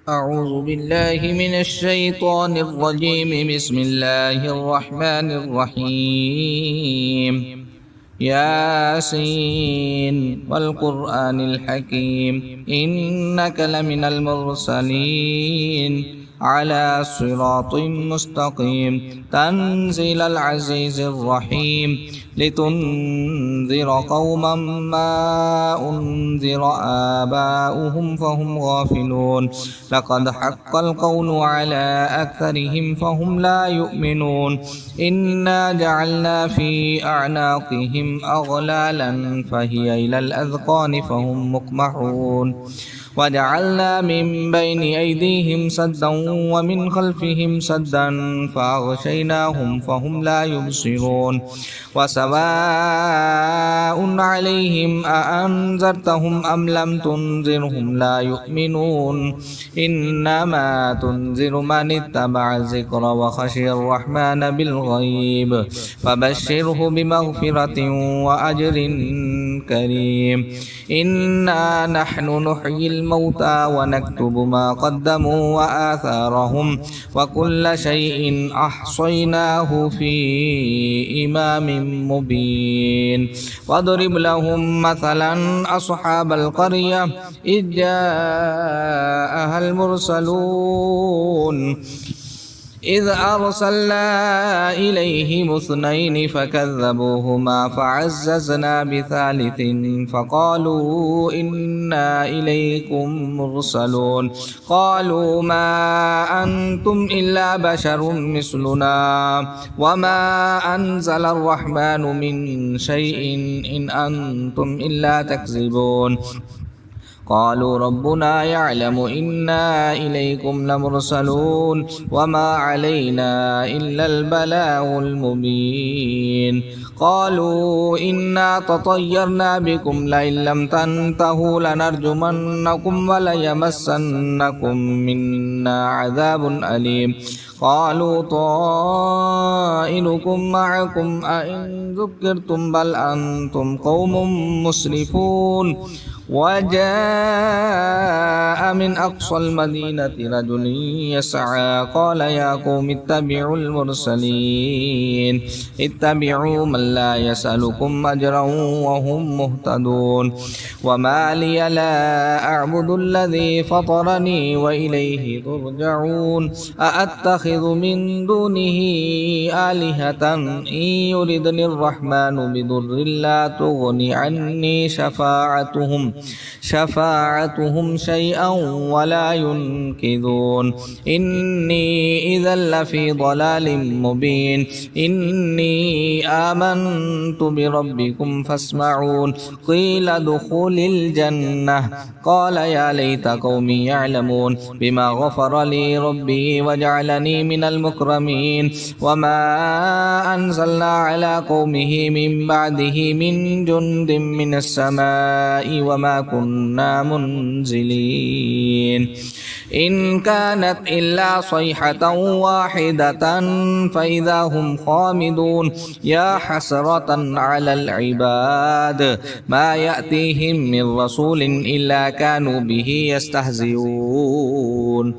أعوذ بالله من الشيطان الرجيم. بسم الله الرحمن الرحيم. ياسين والقرآن الحكيم إنك لمن المرسلين على صراط مستقيم تنزيل العزيز الرحيم لتنذر قوما ما أنذر آباؤهم فهم غافلون لقد حق القول على أكثرهم فهم لا يؤمنون إنا جعلنا في أعناقهم أغلالا فهي إلى الأذقان فهم مقمحون وجعلنا من بين أيديهم سدا ومن خلفهم سدا فأغشيناهم فهم لا يبصرون وسواء عليهم أأنذرتهم أم لم تنذرهم لا يؤمنون إنما تنذر من اتبع الذكر وخشي الرحمن بالغيب فبشره بمغفرة وأجر كريم إنا نحن نحيي الموتى ونكتب ما قدموا وآثارهم وكل شيء أحصيناه في إمام مبين واضرب لهم مثلا أصحاب القرية إذ جاءها المرسلون إذ أرسلنا إليهم اثنين فكذبوهما فعززنا بثالث فقالوا إنا إليكم مرسلون قالوا ما أنتم إلا بشر مثلنا وما أنزل الرحمن من شيء إن أنتم إلا تكذبون قالوا ربنا يعلم إنا إليكم لمرسلون وما علينا إلا البلاغ المبين قالوا إنا تطيرنا بكم لئن لم تنتهوا لنرجمنكم وليمسنكم منا عذاب أليم قالوا طائركم معكم أئن ذكرتم بل أنتم قوم مسرفون وجاء من أقصى المدينة رجل يسعى قال يا قوم اتبعوا المرسلين اتبعوا من لا يسألكم أجرا وهم مهتدون وما لي لا أعبد الذي فطرني وإليه ترجعون أأتخذ من دونه آلهة إن يردني الرحمن بضر لا تغني عني شفاعتهم شيئا ولا ينقذون إني إذا لفي ضلال مبين إني آمنت بربكم فاسمعون قيل ادخل الجنة قال يا ليت قومي يعلمون بما غفر لي ربي وجعلني من المكرمين وما أنزلنا على قومه من بعده من جند من السماء وما كنا منزلين إن كانت إلا صيحة واحدة فإذا هم خامدون يا حسرة على العباد ما يأتيهم من رسول إلا كانوا به يستهزئون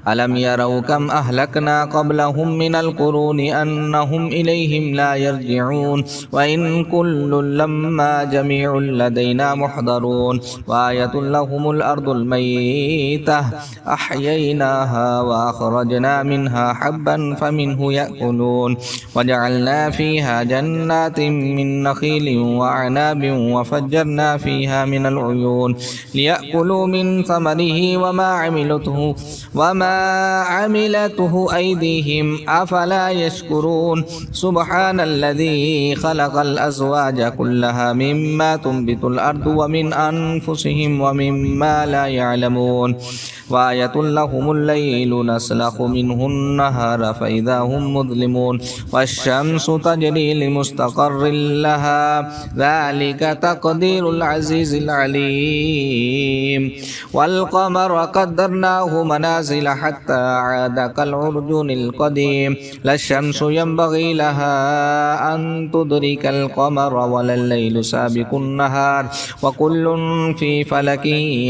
ألم يروا كم أهلكنا قبلهم من القرون أنهم إليهم لا يرجعون وإن كل لما جميع لدينا محضرون وآية لهم الأرض الميتة أحييناها وأخرجنا منها حبا فمنه يأكلون وجعلنا فيها جنات من نخيل وأعناب وفجرنا فيها من العيون ليأكلوا من ثمره وما عملته أيديهم أفلا يشكرون سبحان الذي خلق الأزواج كلها مما تنبت الأرض ومن أنفسهم ومما لا يعلمون وآية لهم الليل نسلخ منه النهار فإذا هم مظلمون والشمس تجري لمستقر لها ذلك تقدير العزيز العليم والقمر قدرناه منازل حتى عاد كالعرجون القديم لا الشمس ينبغي لها أن تدرك القمر ولا الليل سابق النهار وكل في فلك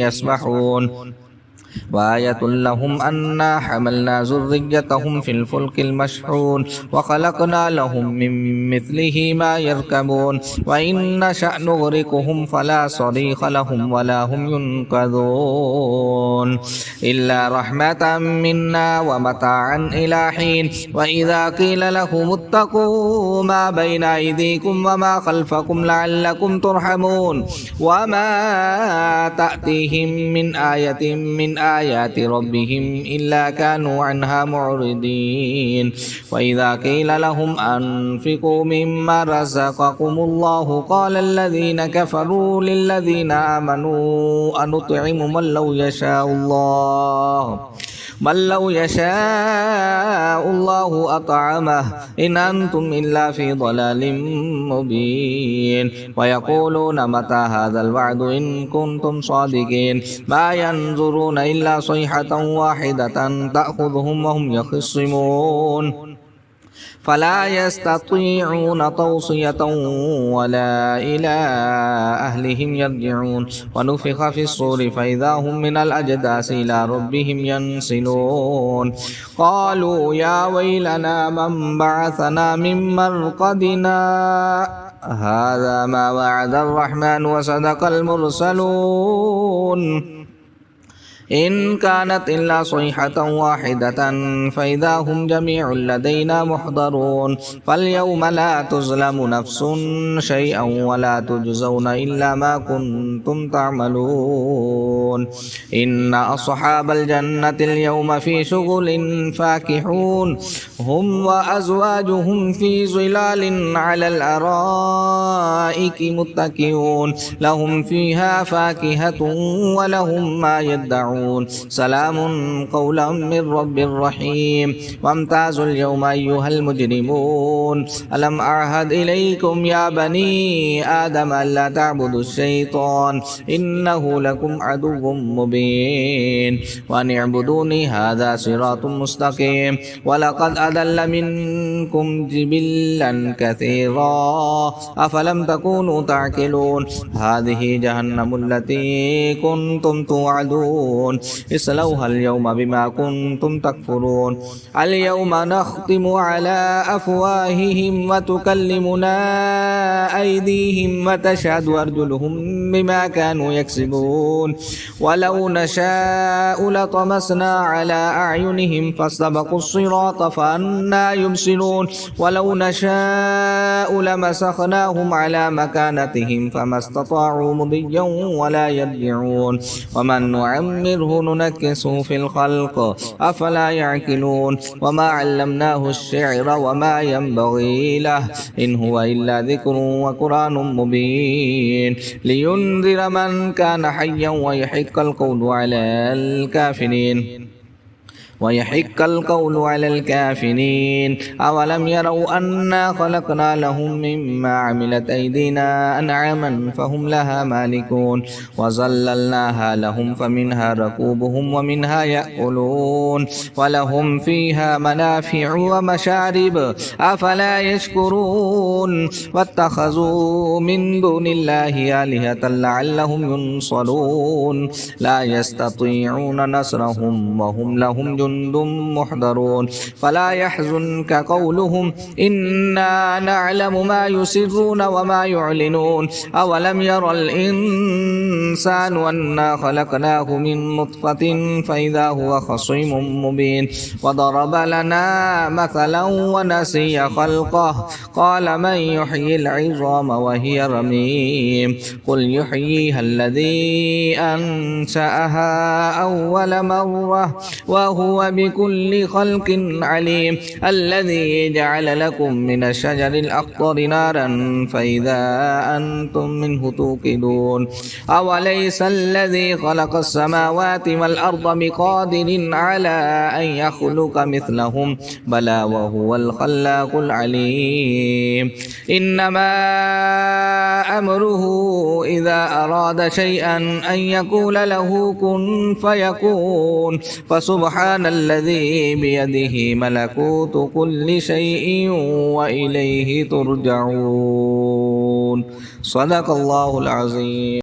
يسبحون وآية لهم أنا حملنا ذريتهم في الفلك المشحون وخلقنا لهم من مثله ما يركبون وإن نشأ نغرقهم فلا صريخ لهم ولا هم ينقذون إلا رحمة منا ومتاعا إلى حين وإذا قيل لهم اتقوا ما بين أيديكم وما خلفكم لعلكم ترحمون وما تأتيهم من آية من آيات ربهم إلا كانوا عنها معرضين وإذا قيل لهم أنفقوا مما رزقكم الله قال الذين كفروا للذين آمنوا أنطعم من لو يشاء الله أطعمه إن أنتم إلا في ضلال مبين ويقولون متى هذا الوعد إن كنتم صادقين ما ينظرون إلا صيحة واحدة تأخذهم وهم يخصمون فلا يستطيعون توصية ولا إلى أهلهم يرجعون ونفخ في الصور فإذا هم من الأجداث إلى ربهم ينسلون قالوا يا ويلنا من بعثنا من مرقدنا هذا ما وعد الرحمن وصدق المرسلون إن كانت إلا صيحة واحدة فإذا هم جميع لدينا محضرون فاليوم لا تظلم نفس شيئا ولا تجزون إلا ما كنتم تعملون إن أصحاب الجنة اليوم في شغل فاكهون هم وأزواجهم في ظلال على الأرائك متكئون لهم فيها فاكهة ولهم ما يدعون سلام قولا من رب رحيم وامتازوا اليوم أيها المجرمون ألم أعهد إليكم يا بني آدم ألا تعبدوا الشيطان إنه لكم عدو مبين وأن اعبدوني هذا صراط مستقيم ولقد أضل منكم جبلا كثيرا أفلم تكونوا تعقلون هذه جهنم التي كنتم توعدون اصلوها اليوم بما كنتم تكفرون اليوم نختم على أفواههم وتكلمنا أيديهم وتشهد أرجلهم بما كانوا يكسبون ولو نشاء لطمسنا على أعينهم فاستبقوا الصراط فأنى يبصرون ولو نشاء لمسخناهم على مكانتهم فما استطاعوا مضيا ولا يرجعون ومن نعمره ننكسه في الخلق أفلا يعقلون وما علمناه الشعر وما ينبغي له إن هو إلا ذكر وقرآن مبين لينذر من كان حيا ويحق القول على الكافرين أولم يروا أنا خلقنا لهم مما عملت أيدينا أنعاما فهم لها مالكون وظللناها لهم فمنها ركوبهم ومنها يأكلون ولهم فيها منافع ومشارب أفلا يشكرون واتخذوا من دون الله آلهة لعلهم ينصرون لا يستطيعون نصرهم وهم لهم جند محضرون فلا يحزنك قولهم إنا نعلم ما يسرون وما يعلنون أولم ير الإنسان أنا خلقناه من نطفة فإذا هو خصيم مبين وضرب لنا مثلا ونسي خلقه قال من يحيي العظام وهي رميم قل يحييها الذي أنشأها أول مرة وهو بكل خلق عليم الذي جعل لكم من الشجر الأخضر نارا فإذا أنتم منه توقدون أوليس الذي خلق السماوات والأرض بقادر على أن يخلق مثلهم بلى وهو الخلاق العليم إنما أمره إذا أراد شيئا أن يقول له كن فيكون فسبحان الذي بيده ملكوت كل شيء وإليه ترجعون صدق الله العظيم.